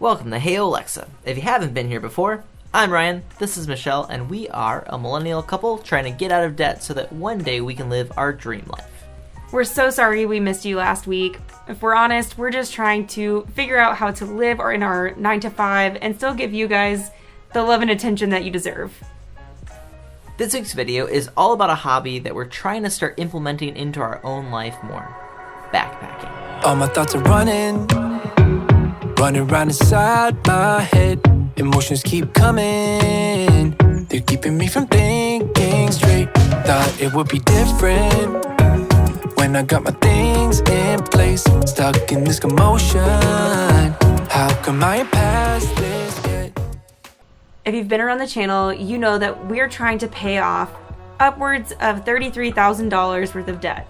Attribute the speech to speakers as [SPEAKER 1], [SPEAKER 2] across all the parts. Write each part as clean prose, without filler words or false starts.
[SPEAKER 1] Welcome to Hey Olexa. If you haven't been here before, I'm Ryan, this is Michelle, and we are a millennial couple trying to get out of debt so that one day we can live our dream life.
[SPEAKER 2] We're so sorry we missed you last week. If we're honest, we're just trying to figure out how to live in our 9 to 5 and still give you guys the love and attention that you deserve.
[SPEAKER 1] This week's video is all about a hobby that we're trying to start implementing into our own life more. Backpacking.
[SPEAKER 3] All my thoughts are running around inside my head. Emotions keep coming, they're keeping me from thinking straight. Thought it would be different when I got my things in place. Stuck in this commotion, how come I ain't past this yet?
[SPEAKER 2] If you've been around the channel, you know that we're trying to pay off upwards of $33,000 worth of debt.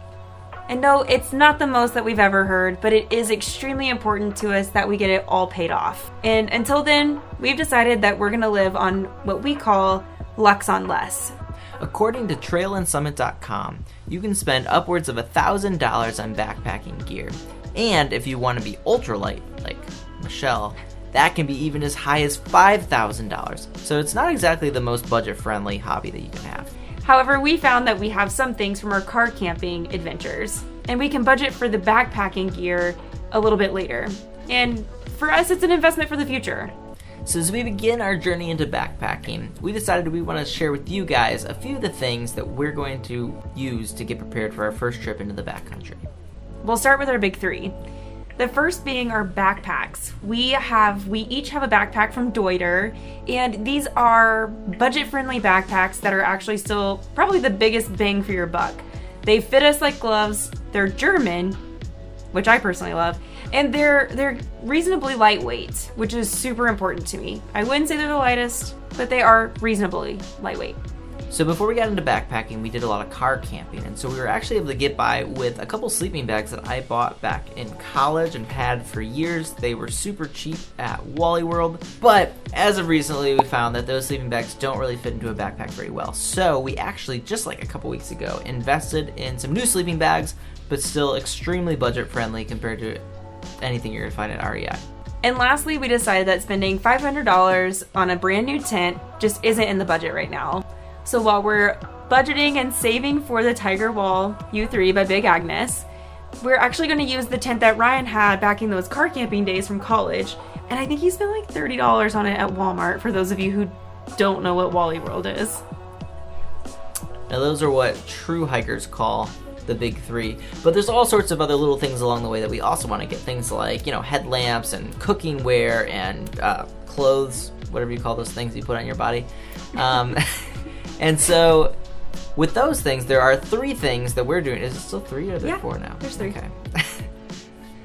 [SPEAKER 2] And no, it's not the most that we've ever heard, but it is extremely important to us that we get it all paid off. And until then, we've decided that we're gonna live on what we call Lux on Less.
[SPEAKER 1] According to trailandsummit.com, you can spend upwards of $1,000 on backpacking gear. And if you want to be ultralight, like Michelle, that can be even as high as $5,000. So it's not exactly the most budget-friendly hobby that you can have.
[SPEAKER 2] However, we found that we have some things from our car camping adventures, and we can budget for the backpacking gear a little bit later. And for us, it's an investment for the future.
[SPEAKER 1] So as we begin our journey into backpacking, we decided we want to share with you guys a few of the things that we're going to use to get prepared for our first trip into the backcountry.
[SPEAKER 2] We'll start with our big three. The first being our backpacks. We each have a backpack from Deuter, and these are budget-friendly backpacks that are actually still probably the biggest bang for your buck. They fit us like gloves, they're German, which I personally love, and they're reasonably lightweight, which is super important to me. I wouldn't say they're the lightest, but they are reasonably lightweight.
[SPEAKER 1] So before we got into backpacking, we did a lot of car camping, and so we were actually able to get by with a couple sleeping bags that I bought back in college and had for years. They were super cheap at Wally World, but as of recently, we found that those sleeping bags don't really fit into a backpack very well. So we actually, just like a couple weeks ago, invested in some new sleeping bags, but still extremely budget-friendly compared to anything you're gonna find at REI.
[SPEAKER 2] And lastly, we decided that spending $500 on a brand new tent just isn't in the budget right now. So while we're budgeting and saving for the Tiger Wall U3 by Big Agnes, we're actually going to use the tent that Ryan had back in those car camping days from college. And I think he spent like $30 on it at Walmart, for those of you who don't know what Wally World is.
[SPEAKER 1] Now those are what true hikers call the big three, but there's all sorts of other little things along the way that we also want to get. Things like, headlamps and cooking wear and clothes, whatever you call those things you put on your body. And so, with those things, there are 3 things that we're doing. Is it still 3 or are there 4 now?
[SPEAKER 2] There's 3.
[SPEAKER 1] Okay.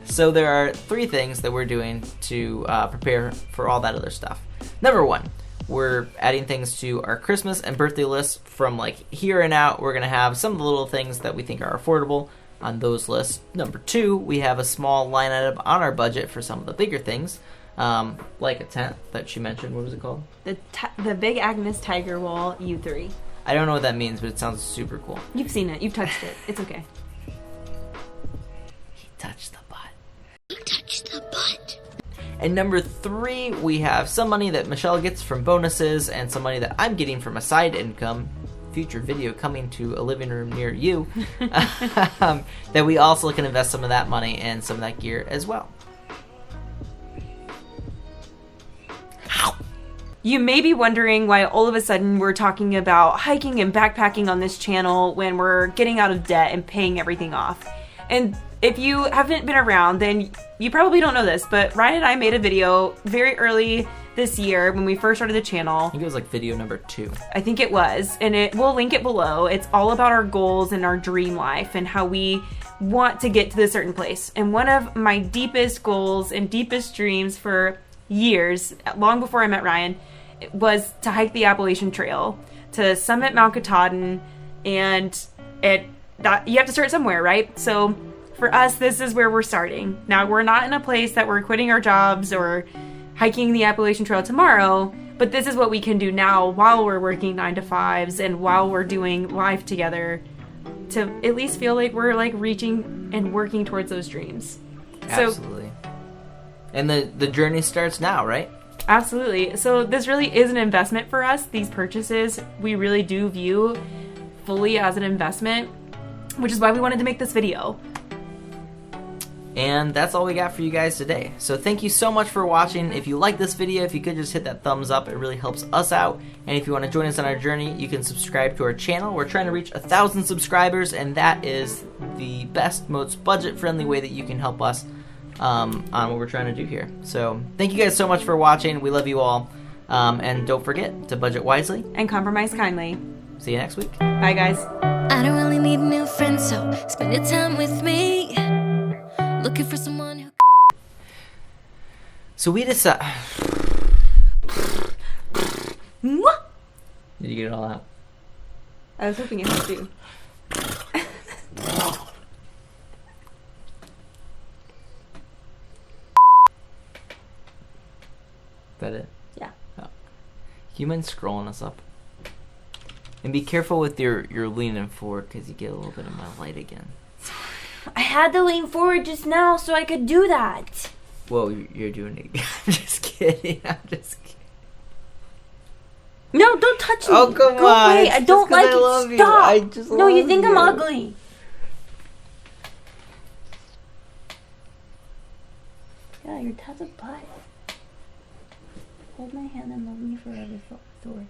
[SPEAKER 1] So there are 3 things that we're doing to prepare for all that other stuff. Number 1, we're adding things to our Christmas and birthday lists from here and out. We're going to have some of the little things that we think are affordable on those lists. Number 2, we have a small line item on our budget for some of the bigger things. Like a tent that she mentioned. What was it called?
[SPEAKER 2] The Big Agnes Tiger Wall U3.
[SPEAKER 1] I don't know what that means, but it sounds super cool.
[SPEAKER 2] You've seen it. You've touched it. It's okay.
[SPEAKER 1] He touched the butt.
[SPEAKER 4] He touched the butt.
[SPEAKER 1] And number 3, we have some money that Michelle gets from bonuses and some money that I'm getting from a side income. Future video coming to a living room near you. That we also can invest some of that money and some of that gear as well.
[SPEAKER 2] You may be wondering why all of a sudden we're talking about hiking and backpacking on this channel when we're getting out of debt and paying everything off. And if you haven't been around, then you probably don't know this, but Ryan and I made a video very early this year when we first started the channel.
[SPEAKER 1] I think it was video number 2.
[SPEAKER 2] I think it was, and we'll link it below. It's all about our goals and our dream life and how we want to get to this certain place. And one of my deepest goals and deepest dreams for years, long before I met Ryan, was to hike the Appalachian Trail to summit Mount Katahdin, and you have to start somewhere, right? So for us, this is where we're starting. Now, we're not in a place that we're quitting our jobs or hiking the Appalachian Trail tomorrow, but this is what we can do now while we're working 9 to 5s and while we're doing life together to at least feel like we're reaching and working towards those dreams.
[SPEAKER 1] Absolutely. And the journey starts now, right?
[SPEAKER 2] Absolutely. So this really is an investment for us. These purchases, we really do view fully as an investment, which is why we wanted to make this video.
[SPEAKER 1] And that's all we got for you guys today. So thank you so much for watching. If you like this video, if you could just hit that thumbs up, it really helps us out. And if you want to join us on our journey, you can subscribe to our channel. We're trying to reach 1,000 subscribers, and that is the best, most budget-friendly way that you can help us on what we're trying to do here. So thank you guys so much for watching. We love you all. And don't forget to budget wisely
[SPEAKER 2] and compromise kindly.
[SPEAKER 1] See you next week.
[SPEAKER 2] Bye, guys.
[SPEAKER 4] I don't really need new friends, so spend your time with me. Looking for someone who.
[SPEAKER 1] So we decided.
[SPEAKER 2] Mwah!
[SPEAKER 1] Did you get it all out?
[SPEAKER 2] I was hoping it had to.
[SPEAKER 1] Is that it?
[SPEAKER 2] Yeah.
[SPEAKER 1] Oh. You mind scrolling us up? And be careful with your leaning forward because you get a little bit of my light again.
[SPEAKER 2] I had to lean forward just now so I could do that.
[SPEAKER 1] Whoa, you're doing it. I'm just kidding. I'm just kidding.
[SPEAKER 2] No, don't touch me.
[SPEAKER 1] Oh, come
[SPEAKER 2] Go
[SPEAKER 1] on.
[SPEAKER 2] away.
[SPEAKER 1] It's
[SPEAKER 2] I
[SPEAKER 1] just
[SPEAKER 2] don't
[SPEAKER 1] 'cause
[SPEAKER 2] like
[SPEAKER 1] I
[SPEAKER 2] it.
[SPEAKER 1] love you.
[SPEAKER 2] Stop.
[SPEAKER 1] I just
[SPEAKER 2] No, you
[SPEAKER 1] love
[SPEAKER 2] think I'm
[SPEAKER 1] you.
[SPEAKER 2] ugly. Yeah, your tat's a butt. Hold my hand and love me forever, Thor.